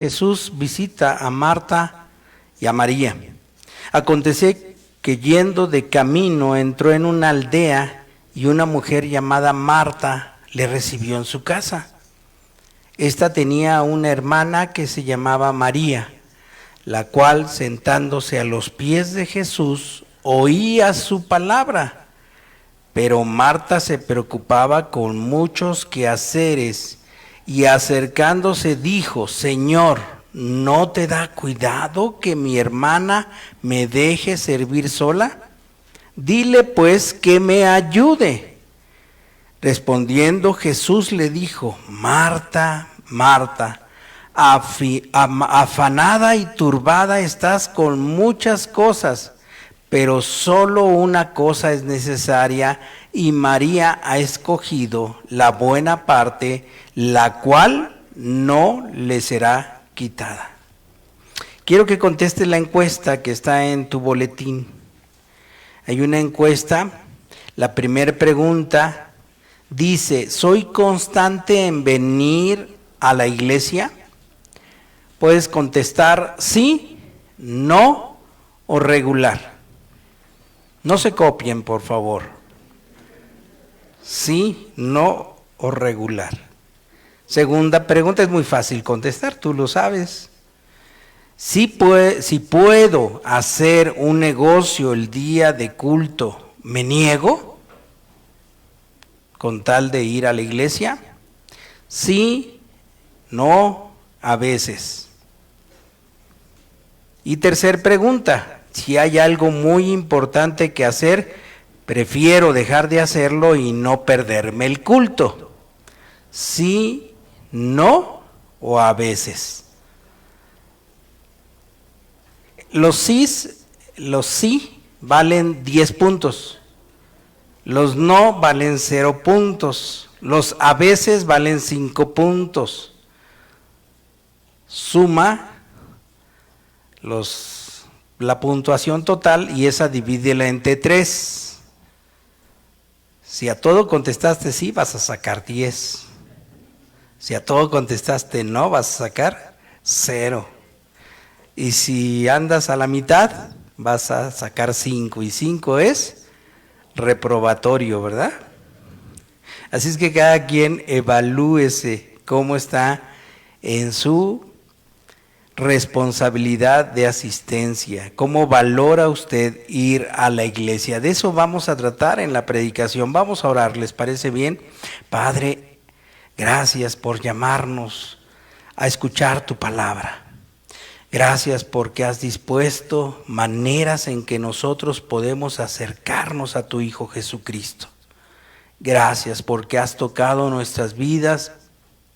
Jesús visita a Marta y a María. Acontece que yendo de camino entró en una aldea y una mujer llamada Marta le recibió en su casa. Esta tenía una hermana que se llamaba María, la cual, sentándose a los pies de Jesús, oía su palabra. Pero Marta se preocupaba con muchos quehaceres y acercándose dijo: Señor, ¿no te da cuidado que mi hermana me deje servir sola? Dile pues que me ayude. Respondiendo Jesús le dijo: Marta, Marta, afanada y turbada estás con muchas cosas, pero solo una cosa es necesaria, y María ha escogido la buena parte, la cual no le será quitada. Quiero que contestes la encuesta que está en tu boletín. Hay una encuesta. La primera pregunta dice: ¿soy constante en venir a la iglesia? Puedes contestar sí, no o regular. No se copien, por favor. Sí, no o regular. Segunda pregunta, es muy fácil contestar, tú lo sabes. Si puedo hacer un negocio el día de culto, ¿me niego con tal de ir a la iglesia? Sí, no, a veces. Y tercera pregunta, si hay algo muy importante que hacer, prefiero dejar de hacerlo y no perderme el culto. Sí, no o a veces. Los sí valen 10 puntos. Los no valen 0 puntos. Los a veces valen 5 puntos. Suma la puntuación total y esa divídela entre 3. Si a todo contestaste sí, vas a sacar 10. Si a todo contestaste no, vas a sacar 0. Y si andas a la mitad, vas a sacar 5. Y 5 es reprobatorio, ¿verdad? Así es que cada quien evalúese cómo está en su responsabilidad de asistencia, cómo valora usted ir a la iglesia. De eso vamos a tratar en la predicación. Vamos a orar, ¿les parece bien? Padre, gracias por llamarnos a escuchar tu palabra. Gracias porque has dispuesto maneras en que nosotros podemos acercarnos a tu Hijo Jesucristo. Gracias porque has tocado nuestras vidas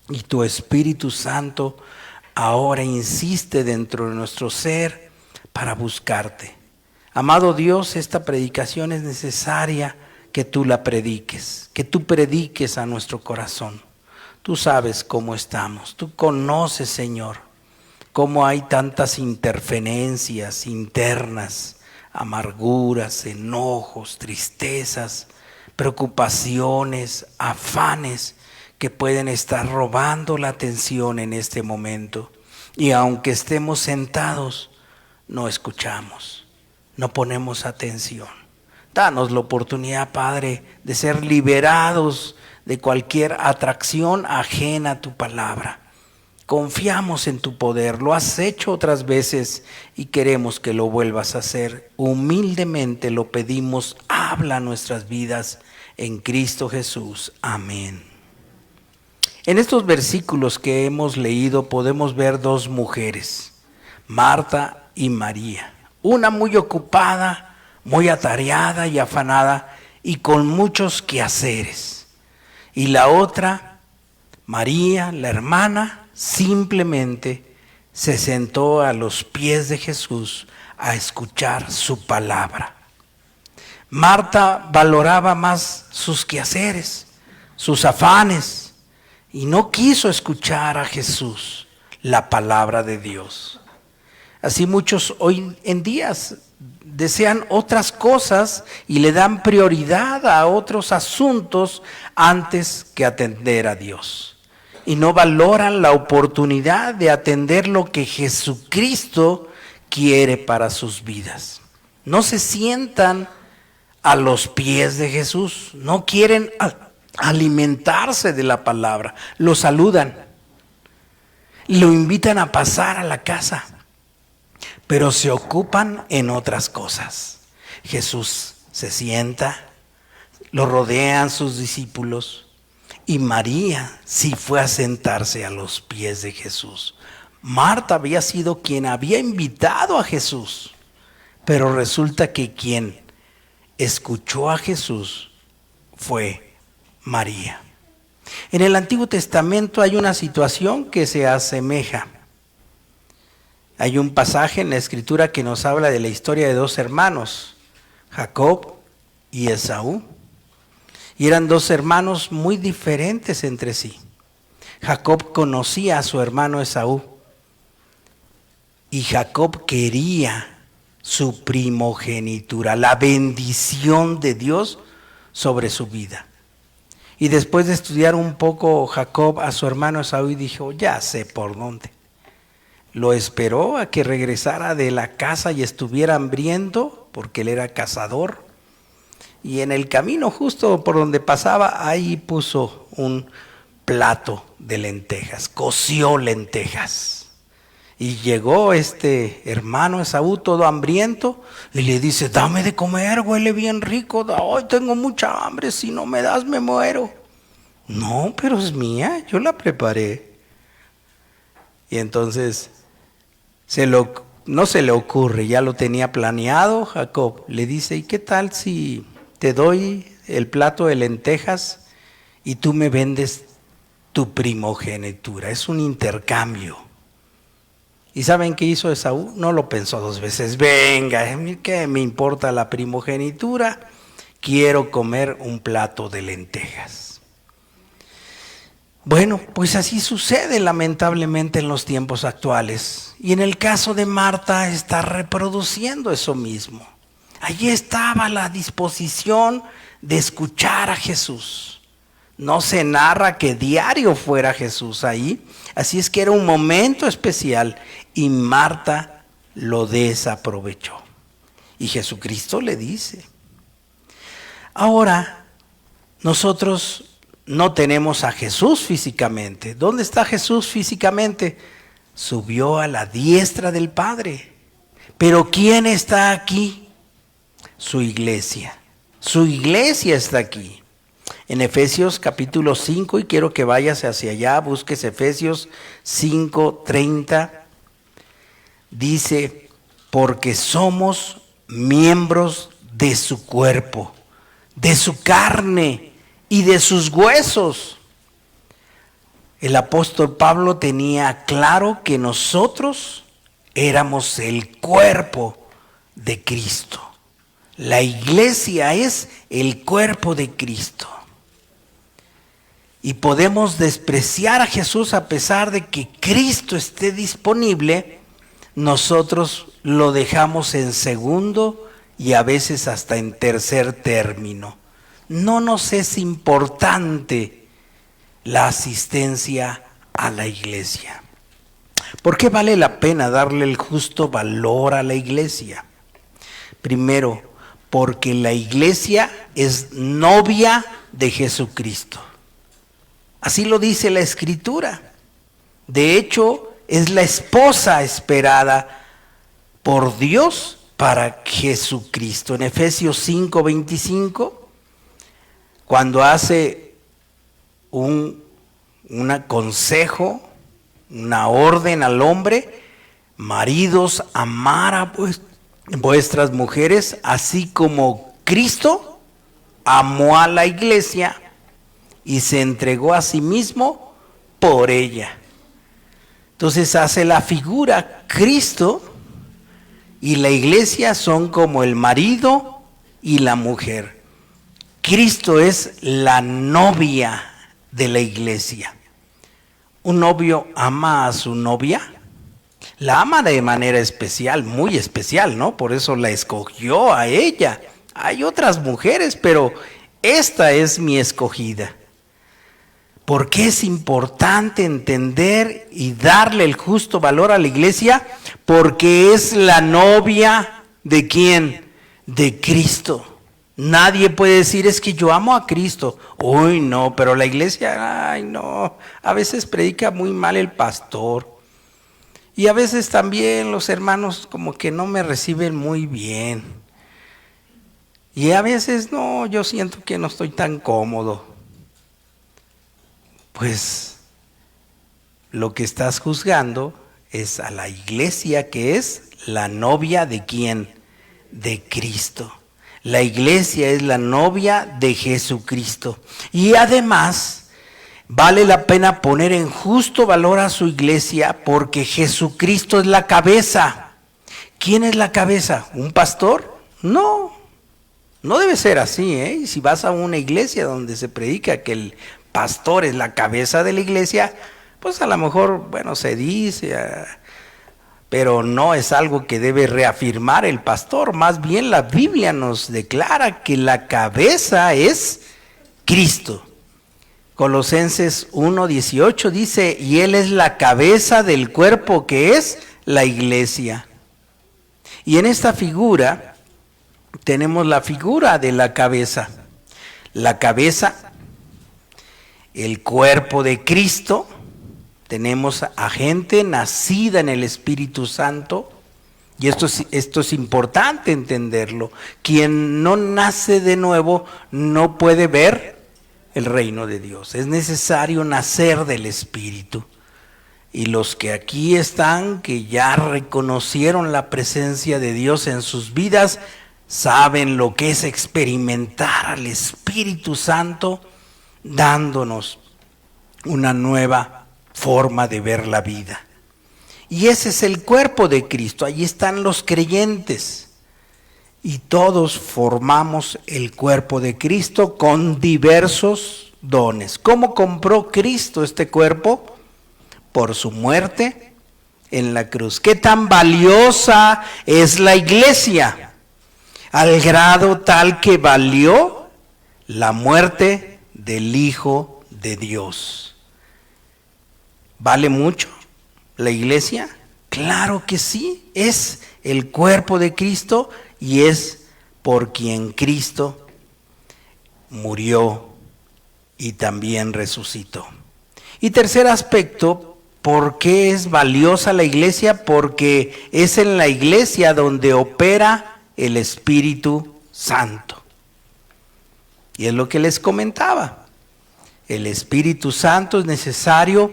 y tu Espíritu Santo ahora insiste dentro de nuestro ser para buscarte. Amado Dios, esta predicación es necesaria que tú la prediques, que tú prediques a nuestro corazón. Tú sabes cómo estamos, tú conoces, Señor, cómo hay tantas interferencias internas, amarguras, enojos, tristezas, preocupaciones, afanes, que pueden estar robando la atención en este momento. Y aunque estemos sentados, no escuchamos, no ponemos atención. Danos la oportunidad, Padre, de ser liberados de cualquier atracción ajena a tu palabra. Confiamos en tu poder, lo has hecho otras veces y queremos que lo vuelvas a hacer. Humildemente lo pedimos, habla nuestras vidas en Cristo Jesús. Amén. En estos versículos que hemos leído podemos ver dos mujeres, Marta y María. Una muy ocupada, muy atareada y afanada y con muchos quehaceres. Y la otra, María, la hermana, simplemente se sentó a los pies de Jesús a escuchar su palabra. Marta valoraba más sus quehaceres, sus afanes, y no quiso escuchar a Jesús, la palabra de Dios. Así muchos hoy en día desean otras cosas y le dan prioridad a otros asuntos antes que atender a Dios. y no valoran la oportunidad de atender lo que Jesucristo quiere para sus vidas. No se sientan a los pies de Jesús, no quieren alimentarse de la palabra, lo saludan, lo invitan a pasar a la casa, pero se ocupan en otras cosas. Jesús se sienta, lo rodean sus discípulos y María sí fue a sentarse a los pies de Jesús. Marta había sido quien había invitado a Jesús, pero resulta que quien escuchó a Jesús fue María. En el Antiguo Testamento hay una situación que se asemeja. Hay un pasaje en la Escritura que nos habla de la historia de dos hermanos, Jacob y Esaú. Y eran dos hermanos muy diferentes entre sí. Jacob conocía a su hermano Esaú y Jacob quería su primogenitura, la bendición de Dios sobre su vida. Y después de estudiar un poco Jacob a su hermano Esaú, dijo, ya sé por dónde. Lo esperó a que regresara de la casa y estuviera hambriento, porque él era cazador. Y en el camino justo por donde pasaba, ahí puso un plato de lentejas, coció lentejas. Y llegó este hermano Esaú todo hambriento y le dice, dame de comer, huele bien rico, hoy tengo mucha hambre, si no me das me muero. No, pero es mía, yo la preparé. Y entonces no se le ocurre, ya lo tenía planeado Jacob. Le dice, ¿y qué tal si te doy el plato de lentejas y tú me vendes tu primogenitura? Es un intercambio. ¿Y saben qué hizo Esaú? No lo pensó dos veces. Venga, ¿qué me importa la primogenitura? Quiero comer un plato de lentejas. Bueno, pues así sucede lamentablemente en los tiempos actuales. Y en el caso de Marta está reproduciendo eso mismo. Allí estaba la disposición de escuchar a Jesús. No se narra que diario fuera Jesús ahí. Así es que era un momento especial y Marta lo desaprovechó. Y Jesucristo le dice, ahora nosotros no tenemos a Jesús físicamente. ¿Dónde está Jesús físicamente? Subió a la diestra del Padre. Pero ¿quién está aquí? Su iglesia. Su iglesia está aquí. En Efesios capítulo 5, y quiero que vayas hacia allá, busques Efesios 5:30, dice, porque somos miembros de su cuerpo, de su carne y de sus huesos. El apóstol Pablo tenía claro que nosotros éramos el cuerpo de Cristo. La iglesia es el cuerpo de Cristo. Y podemos despreciar a Jesús a pesar de que Cristo esté disponible, nosotros lo dejamos en segundo y a veces hasta en tercer término. No nos es importante la asistencia a la iglesia. ¿Por qué vale la pena darle el justo valor a la iglesia? Primero, porque la iglesia es novia de Jesucristo. Así lo dice la Escritura. De hecho, es la esposa esperada por Dios para Jesucristo. En Efesios 5:25, cuando hace un consejo, una orden al hombre, maridos, amar a vuestras mujeres, así como Cristo amó a la iglesia y se entregó a sí mismo por ella. Entonces hace la figura Cristo y la iglesia son como el marido y la mujer. Cristo es la novia de la iglesia. Un novio ama a su novia, la ama de manera especial, muy especial, ¿no? Por eso la escogió a ella. Hay otras mujeres, pero esta es mi escogida. ¿Por qué es importante entender y darle el justo valor a la iglesia? Porque es la novia ¿de quién? De Cristo. Nadie puede decir, es que yo amo a Cristo. Uy, no, pero la iglesia, ay, no. A veces predica muy mal el pastor. Y a veces también los hermanos como que no me reciben muy bien. Y a veces no, yo siento que no estoy tan cómodo. Pues lo que estás juzgando es a la iglesia, que es la novia ¿de quién? De Cristo. La iglesia es la novia de Jesucristo. Y además, vale la pena poner en justo valor a su iglesia porque Jesucristo es la cabeza. ¿Quién es la cabeza? ¿Un pastor? No, no debe ser así, ¿eh? Y si vas a una iglesia donde se predica que el pastor es la cabeza de la iglesia, pues a lo mejor, bueno, se dice, pero no es algo que debe reafirmar el pastor. Más bien la Biblia nos declara que la cabeza es Cristo. Colosenses 1:18 dice, y Él es la cabeza del cuerpo que es la iglesia. Y en esta figura tenemos la figura de la cabeza. La cabeza, el cuerpo de Cristo. Tenemos a gente nacida en el Espíritu Santo, y esto es importante entenderlo. Quien no nace de nuevo no puede ver el reino de Dios. Es necesario nacer del Espíritu. Y los que aquí están, que ya reconocieron la presencia de Dios en sus vidas, saben lo que es experimentar al Espíritu Santo dándonos una nueva forma de ver la vida. Y ese es el cuerpo de Cristo. Allí están los creyentes. Y todos formamos el cuerpo de Cristo con diversos dones. ¿Cómo compró Cristo este cuerpo? Por su muerte en la cruz. ¿Qué tan valiosa es la iglesia? Al grado tal que valió la muerte del Hijo de Dios. ¿Vale mucho la iglesia? Claro que sí, es el cuerpo de Cristo y es por quien Cristo murió y también resucitó. Y tercer aspecto, ¿por qué es valiosa la iglesia? Porque es en la iglesia donde opera el Espíritu Santo. Y es lo que les comentaba. El Espíritu Santo es necesario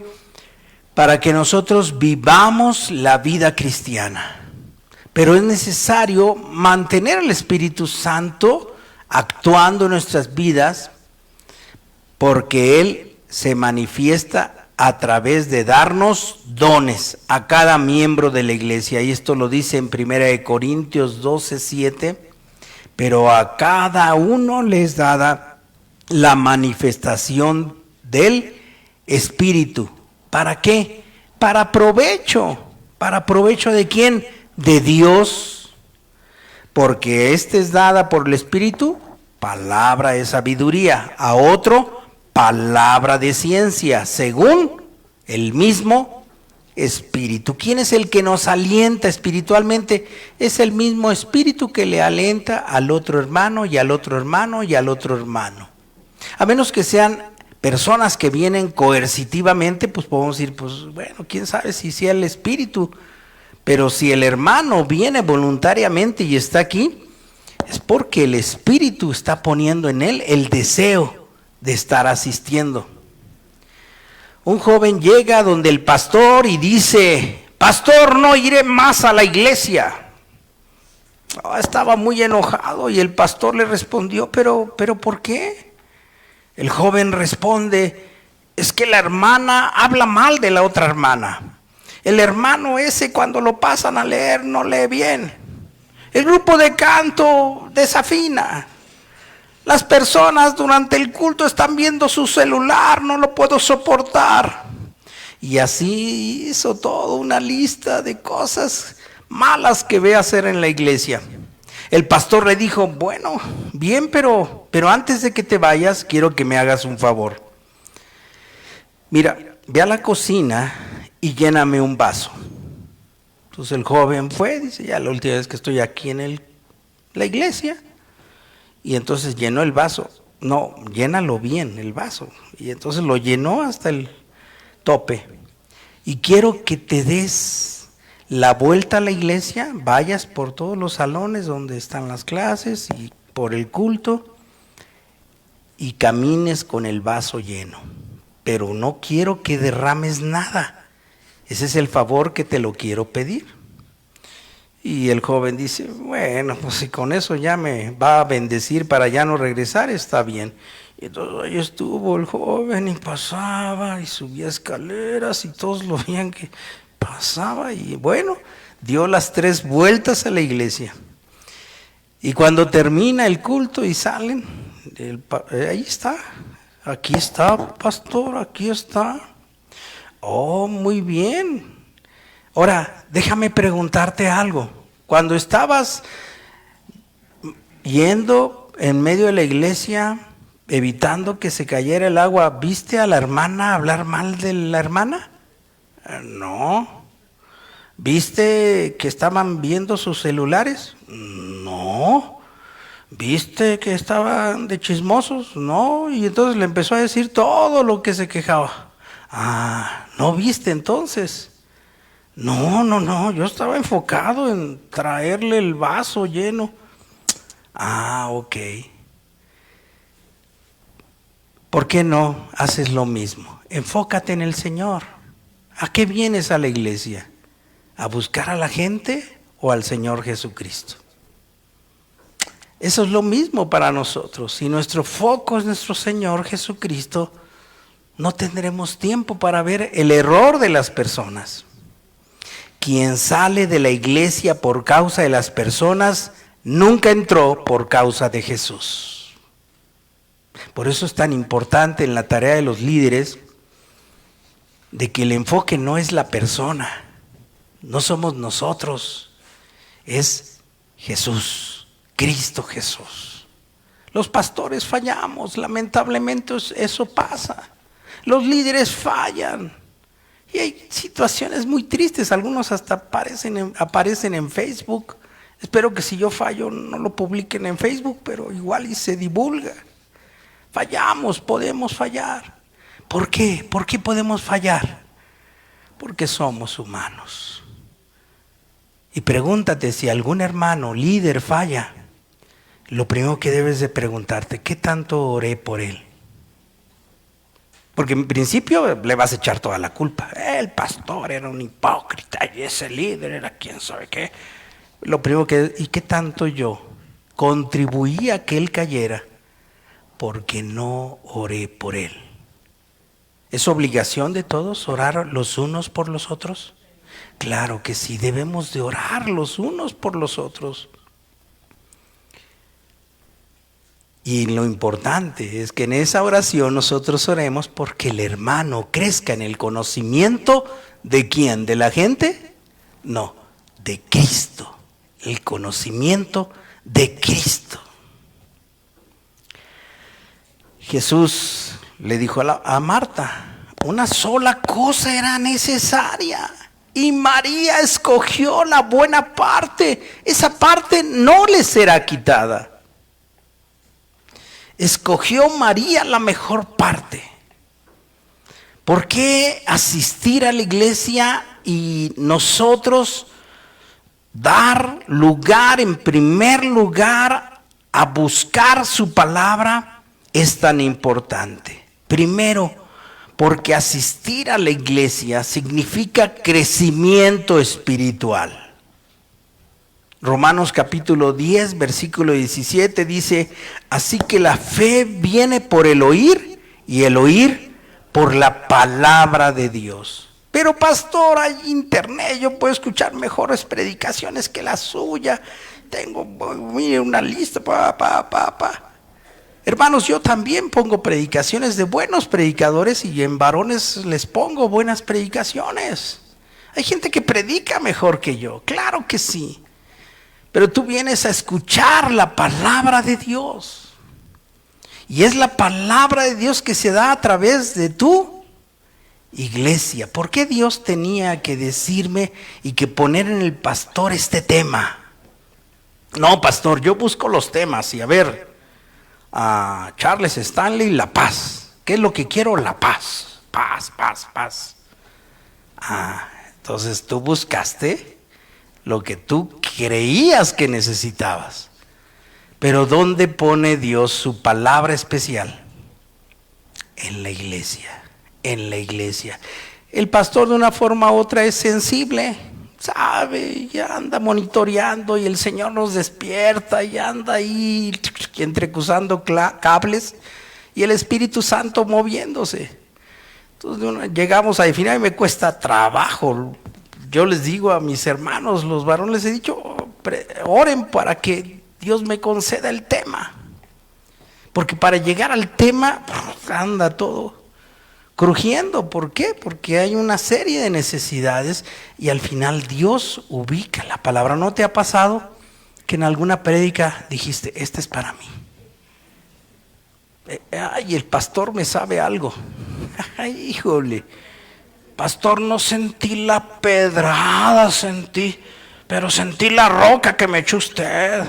para que nosotros vivamos la vida cristiana. Pero es necesario mantener al Espíritu Santo actuando en nuestras vidas, porque Él se manifiesta a través de darnos dones a cada miembro de la iglesia. Y esto lo dice en 1 Corintios 12:7, pero a cada uno les dada la manifestación del Espíritu. ¿Para qué? Para provecho. ¿Para provecho de quién? De Dios. Porque esta es dada por el Espíritu, palabra de sabiduría. A otro, palabra de ciencia, según el mismo Espíritu. ¿Quién es el que nos alienta espiritualmente? Es el mismo Espíritu que le alienta al otro hermano y al otro hermano y al otro hermano. A menos que sean personas que vienen coercitivamente, pues podemos decir, pues bueno, quién sabe si sea el Espíritu. Pero si el hermano viene voluntariamente y está aquí, es porque el Espíritu está poniendo en él el deseo de estar asistiendo. Un joven llega donde el pastor y dice, pastor, no iré más a la iglesia. Estaba muy enojado y el pastor le respondió, pero ¿por qué? El joven responde, es que la hermana habla mal de la otra hermana. El hermano ese cuando lo pasan a leer no lee bien. El grupo de canto desafina. Las personas durante el culto están viendo su celular, no lo puedo soportar. Y así hizo toda una lista de cosas malas que ve hacer en la iglesia. El pastor le dijo, bueno, bien, pero antes de que te vayas, quiero que me hagas un favor. mira, ve a la cocina y lléname un vaso. Entonces el joven fue, dice, ya la última vez que estoy aquí en la iglesia. Y entonces llenó el vaso. No, llénalo bien el vaso. Y entonces lo llenó hasta el tope. Y quiero que te des la vuelta a la iglesia, vayas por todos los salones donde están las clases y por el culto y camines con el vaso lleno. Pero no quiero que derrames nada. Ese es el favor que te lo quiero pedir. Y el joven dice, bueno, pues si con eso ya me va a bendecir para ya no regresar, está bien. Y entonces ahí estuvo el joven y pasaba y subía escaleras y todos lo veían que pasaba y bueno, dio las 3 vueltas a la iglesia. Y cuando termina el culto y salen, ahí está, aquí está, pastor, aquí está. Oh, muy bien. Ahora, déjame preguntarte algo. Cuando estabas yendo en medio de la iglesia, evitando que se cayera el agua, ¿viste a la hermana hablar mal de la hermana? No. ¿Viste que estaban viendo sus celulares? No. ¿Viste que estaban de chismosos? No. Y entonces le empezó a decir todo lo que se quejaba. Ah, ¿no viste entonces? No, yo estaba enfocado en traerle el vaso lleno. Ah, ok. ¿Por qué no haces lo mismo? Enfócate en el Señor. ¿A qué vienes a la iglesia? ¿A buscar a la gente o al Señor Jesucristo? Eso es lo mismo para nosotros. Si nuestro foco es nuestro Señor Jesucristo, no tendremos tiempo para ver el error de las personas. Quien sale de la iglesia por causa de las personas, nunca entró por causa de Jesús. Por eso es tan importante en la tarea de los líderes, de que el enfoque no es la persona, no somos nosotros, es Jesús, Cristo Jesús. Los pastores fallamos, lamentablemente eso pasa. Los líderes fallan. Y hay situaciones muy tristes, algunos hasta aparecen en Facebook. Espero que si yo fallo no lo publiquen en Facebook, pero igual y se divulga. Fallamos, podemos fallar. ¿Por qué? ¿Por qué podemos fallar? Porque somos humanos. Y pregúntate si algún hermano, líder falla. Lo primero que debes de preguntarte, ¿qué tanto oré por él? Porque en principio le vas a echar toda la culpa. El pastor era un hipócrita y ese líder era quién sabe qué. Lo primero que, ¿y qué tanto yo contribuí a que él cayera? Porque no oré por él. ¿Es obligación de todos orar los unos por los otros? Claro que sí, debemos de orar los unos por los otros. Y lo importante es que en esa oración nosotros oremos porque el hermano crezca en el conocimiento ¿de quién? ¿De la gente? No, de Cristo. El conocimiento de Cristo. Jesús le dijo a Marta, una sola cosa era necesaria y María escogió la buena parte. Esa parte no le será quitada. Escogió María la mejor parte. ¿Por qué asistir a la iglesia y nosotros dar lugar en primer lugar a buscar su palabra es tan importante? Primero, porque asistir a la iglesia significa crecimiento espiritual. Romanos capítulo 10, versículo 17 dice, así que la fe viene por el oír y el oír por la palabra de Dios. Pero pastor, hay internet, yo puedo escuchar mejores predicaciones que la suya. Tengo, mire, una lista, Hermanos, yo también pongo predicaciones de buenos predicadores y en varones les pongo buenas predicaciones. Hay gente que predica mejor que yo, claro que sí. Pero tú vienes a escuchar la palabra de Dios. Y es la palabra de Dios que se da a través de tú Iglesia, ¿por qué Dios tenía que decirme y que poner en el pastor este tema? No, pastor, yo busco los temas y a ver, a Charles Stanley, la paz. ¿Qué es lo que quiero? La paz. Paz, paz, paz. Entonces tú buscaste lo que tú creías que necesitabas. Pero ¿dónde pone Dios su palabra especial? En la iglesia. En la iglesia. El pastor de una forma u otra es sensible, sabe, ya anda monitoreando y el Señor nos despierta y anda ahí entrecruzando cables y el Espíritu Santo moviéndose. Entonces llegamos a definir y me cuesta trabajo. Yo les digo a mis hermanos, los varones, les he dicho, oren para que Dios me conceda el tema. Porque para llegar al tema, anda todo crujiendo. ¿Por qué? Porque hay una serie de necesidades y al final Dios ubica la palabra. ¿No te ha pasado que en alguna prédica dijiste, este es para mí? Ay, el pastor me sabe algo. Ay, híjole, pastor, no sentí la pedrada, pero sentí la roca que me echó usted.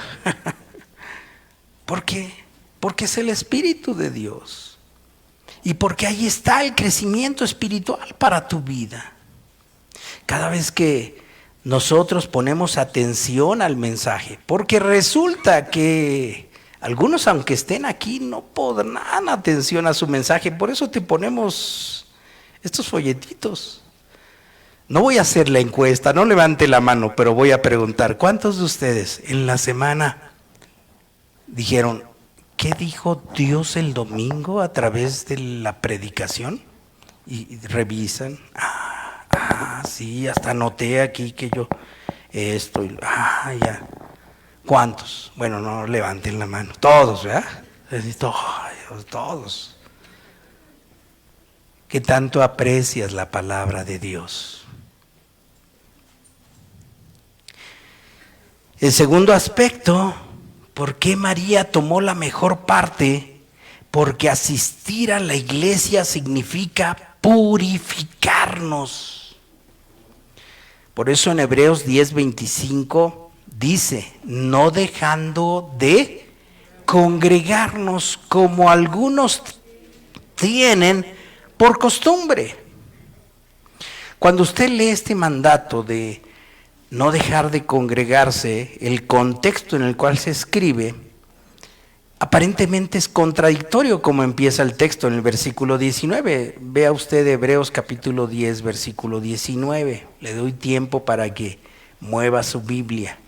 ¿Por qué? Porque es el Espíritu de Dios. Y porque ahí está el crecimiento espiritual para tu vida. Cada vez que nosotros ponemos atención al mensaje, porque resulta que algunos, aunque estén aquí, no pondrán atención a su mensaje. Por eso te ponemos estos folletitos. No voy a hacer la encuesta, no levante la mano, pero voy a preguntar, ¿cuántos de ustedes en la semana dijeron, ¿qué dijo Dios el domingo a través de la predicación? Y revisan, sí, hasta anoté aquí que yo esto, ya. ¿Cuántos? Bueno, no levanten la mano, todos, ¿verdad? Todos. ¿Qué tanto aprecias la palabra de Dios? El segundo aspecto, ¿por qué María tomó la mejor parte? Porque asistir a la iglesia significa purificarnos. Por eso en Hebreos 10:25 dice, no dejando de congregarnos como algunos tienen por costumbre. Cuando usted lee este mandato de no dejar de congregarse, el contexto en el cual se escribe, aparentemente es contradictorio como empieza el texto en el versículo 19. Vea usted Hebreos capítulo 10, versículo 19. Le doy tiempo para que mueva su Biblia.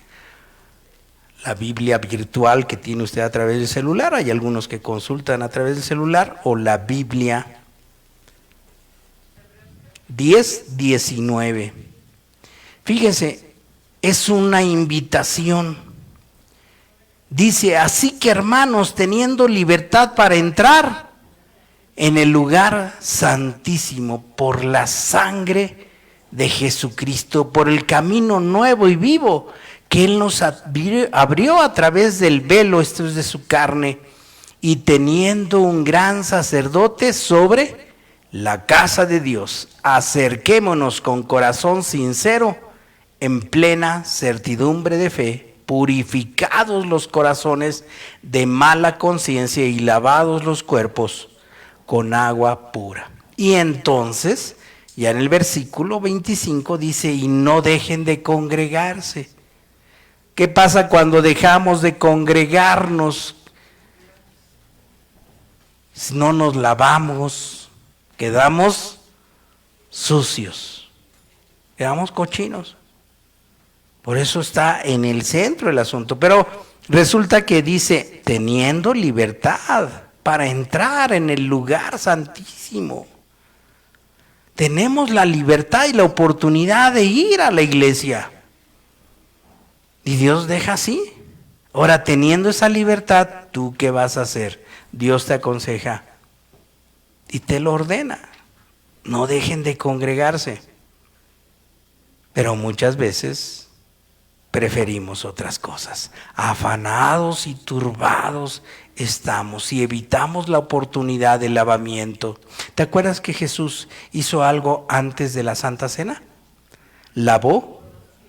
La Biblia virtual que tiene usted a través del celular, hay algunos que consultan a través del celular, o la Biblia 10:19. Fíjese, es una invitación. Dice, así que hermanos, teniendo libertad para entrar en el lugar santísimo por la sangre de Jesucristo, por el camino nuevo y vivo que Él nos abrió a través del velo, esto es de su carne, y teniendo un gran sacerdote sobre la casa de Dios, acerquémonos con corazón sincero, en plena certidumbre de fe, purificados los corazones de mala conciencia y lavados los cuerpos con agua pura. Y entonces, ya en el versículo 25 dice, y no dejen de congregarse. ¿Qué pasa cuando dejamos de congregarnos? Si no nos lavamos, quedamos sucios, quedamos cochinos. Por eso está en el centro el asunto. Pero resulta que dice, teniendo libertad para entrar en el lugar santísimo. Tenemos la libertad y la oportunidad de ir a la iglesia. Y Dios deja así. Ahora, teniendo esa libertad, ¿tú qué vas a hacer? Dios te aconseja y te lo ordena. No dejen de congregarse. Pero muchas veces preferimos otras cosas. Afanados y turbados estamos, si evitamos la oportunidad del lavamiento. ¿Te acuerdas que Jesús hizo algo antes de la Santa Cena? Lavó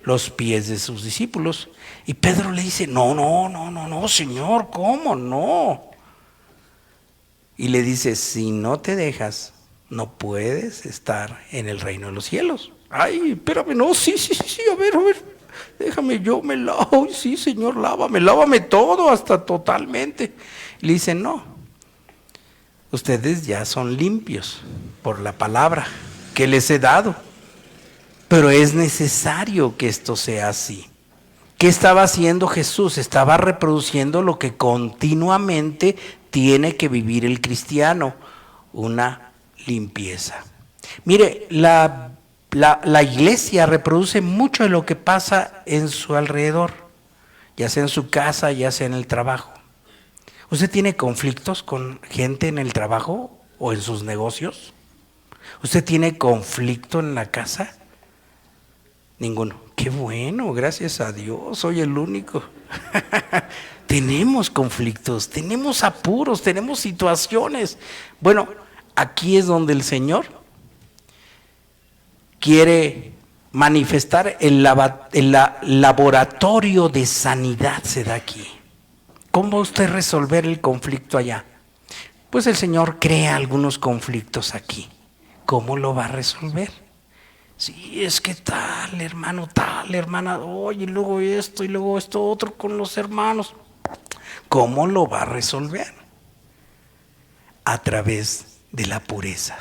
los pies de sus discípulos. Y Pedro le dice, no, Señor, ¿cómo no? Y le dice, si no te dejas, no puedes estar en el reino de los cielos. Ay, espérame, no, sí, a ver, déjame, yo me lavo, sí, Señor, lávame todo, hasta totalmente. Y le dice, no, ustedes ya son limpios por la palabra que les he dado, pero es necesario que esto sea así. ¿Qué estaba haciendo Jesús? Estaba reproduciendo lo que continuamente tiene que vivir el cristiano, una limpieza. Mire, la iglesia reproduce mucho de lo que pasa en su alrededor, ya sea en su casa, ya sea en el trabajo. ¿Usted tiene conflictos con gente en el trabajo o en sus negocios? ¿Usted tiene conflicto en la casa? Ninguno. Qué bueno, gracias a Dios, soy el único. Tenemos conflictos, tenemos apuros, tenemos situaciones. Bueno, aquí es donde el Señor quiere manifestar el laboratorio de sanidad, se da aquí. ¿Cómo va usted a resolver el conflicto allá? Pues el Señor crea algunos conflictos aquí. ¿Cómo lo va a resolver? Sí, es que tal hermano, tal hermana, oye, y luego esto otro con los hermanos. ¿Cómo lo va a resolver? A través de la pureza.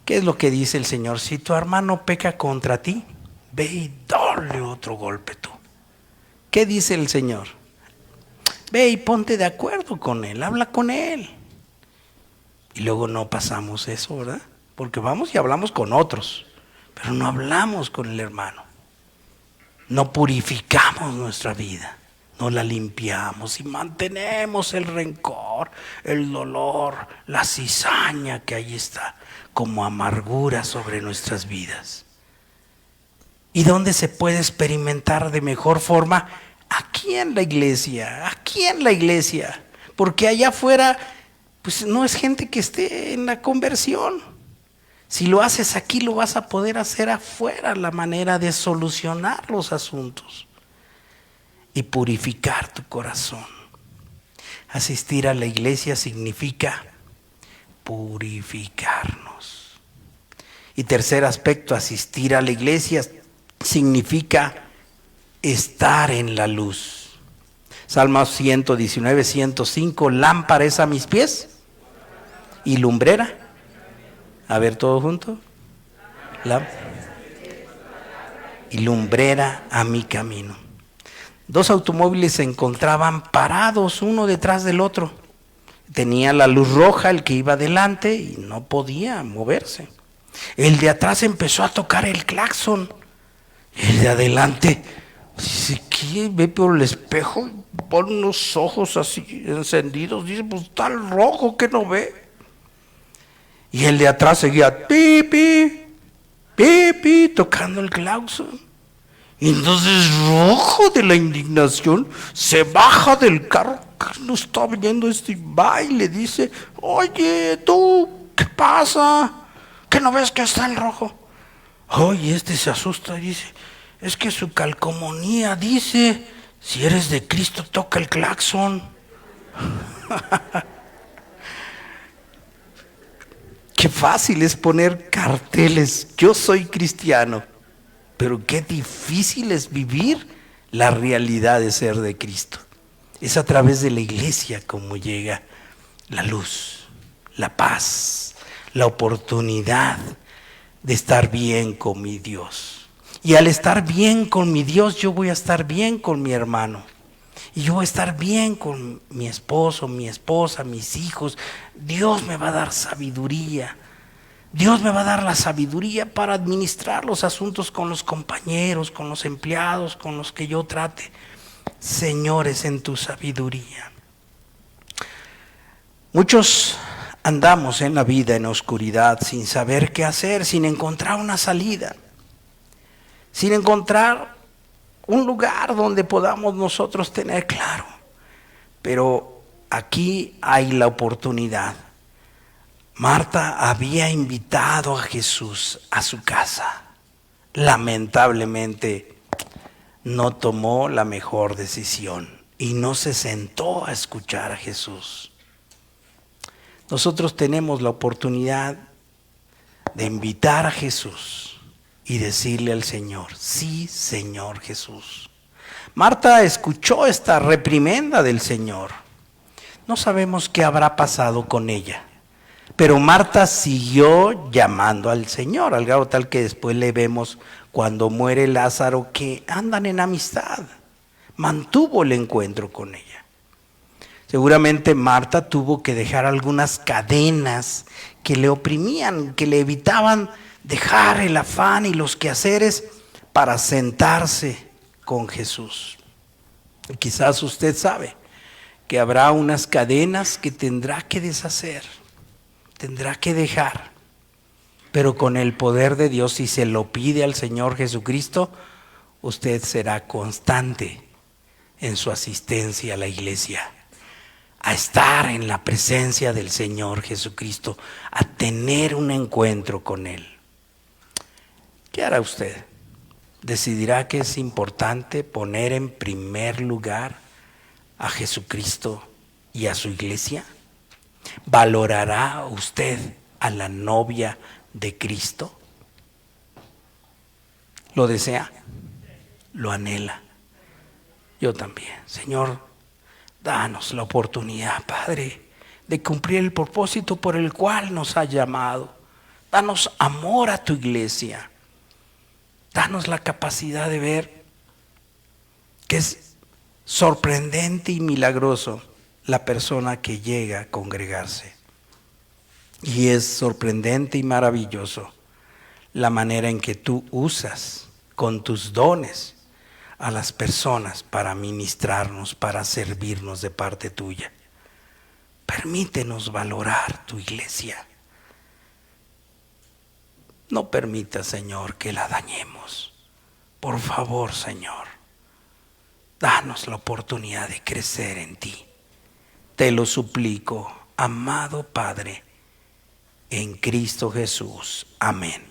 ¿Qué es lo que dice el Señor? Si tu hermano peca contra ti, ve y dale otro golpe tú. ¿Qué dice el Señor? Ve y ponte de acuerdo con él, habla con él. Y luego no pasamos eso, ¿verdad? Porque vamos y hablamos con otros, pero no hablamos con el hermano. No purificamos nuestra vida, no la limpiamos y mantenemos el rencor, el dolor, la cizaña que ahí está, como amargura sobre nuestras vidas. ¿Y dónde se puede experimentar de mejor forma? Aquí en la iglesia, porque allá afuera pues no es gente que esté en la conversión. Si lo haces aquí, lo vas a poder hacer afuera, la manera de solucionar los asuntos y purificar tu corazón. Asistir a la iglesia significa purificarnos. Y tercer aspecto, asistir a la iglesia significa estar en la luz. Salmos 119, 105, lámpara es a mis pies y lumbrera. A ver, todo junto. Y lumbrera a mi camino. Dos automóviles se encontraban parados uno detrás del otro. Tenía la luz roja el que iba adelante y no podía moverse. El de atrás empezó a tocar el claxon. El de adelante dice, ¿qué? Ve por el espejo, pone unos ojos así encendidos. Dice, pues está el rojo que no ve. Y el de atrás seguía pipi, pipi, tocando el claxon. Y entonces, rojo de la indignación, se baja del carro que no está viendo y va y le dice, oye, tú, ¿qué pasa? ¿Qué no ves que está el rojo? Oye, se asusta y dice, es que su calcomanía dice, si eres de Cristo, toca el claxon. Qué fácil es poner carteles, yo soy cristiano, pero qué difícil es vivir la realidad de ser de Cristo. Es a través de la iglesia como llega la luz, la paz, la oportunidad de estar bien con mi Dios. Y al estar bien con mi Dios, yo voy a estar bien con mi hermano. Y yo voy a estar bien con mi esposo, mi esposa, mis hijos. Dios me va a dar sabiduría. Dios me va a dar la sabiduría para administrar los asuntos con los compañeros, con los empleados, con los que yo trate. Señores, en tu sabiduría. Muchos andamos en la vida en oscuridad sin saber qué hacer, sin encontrar una salida, sin encontrar un lugar donde podamos nosotros tener claro. Pero aquí hay la oportunidad. Marta había invitado a Jesús a su casa. Lamentablemente no tomó la mejor decisión y no se sentó a escuchar a Jesús. Nosotros tenemos la oportunidad de invitar a Jesús y decirle al Señor: sí, Señor Jesús. Marta escuchó esta reprimenda del Señor. No sabemos qué habrá pasado con ella, pero Marta siguió llamando al Señor, al grado tal que después le vemos cuando muere Lázaro que andan en amistad. Mantuvo el encuentro con ella. Seguramente Marta tuvo que dejar algunas cadenas que le oprimían, que le evitaban dejar el afán y los quehaceres para sentarse con Jesús. Y quizás usted sabe que habrá unas cadenas que tendrá que deshacer, tendrá que dejar, pero con el poder de Dios, si se lo pide al Señor Jesucristo, usted será constante en su asistencia a la iglesia, a estar en la presencia del Señor Jesucristo, a tener un encuentro con Él. ¿Qué hará usted? ¿Decidirá que es importante poner en primer lugar a Jesucristo y a su iglesia? ¿Valorará usted a la novia de Cristo? ¿Lo desea? ¿Lo anhela? Yo también. Señor, danos la oportunidad, Padre, de cumplir el propósito por el cual nos has llamado. Danos amor a tu iglesia. Danos la capacidad de ver que es sorprendente y milagroso la persona que llega a congregarse. Y es sorprendente y maravilloso la manera en que tú usas con tus dones a las personas para ministrarnos, para servirnos de parte tuya. Permítenos valorar tu iglesia. No permita, Señor, que la dañemos. Por favor, Señor, danos la oportunidad de crecer en ti. Te lo suplico, amado Padre, en Cristo Jesús. Amén.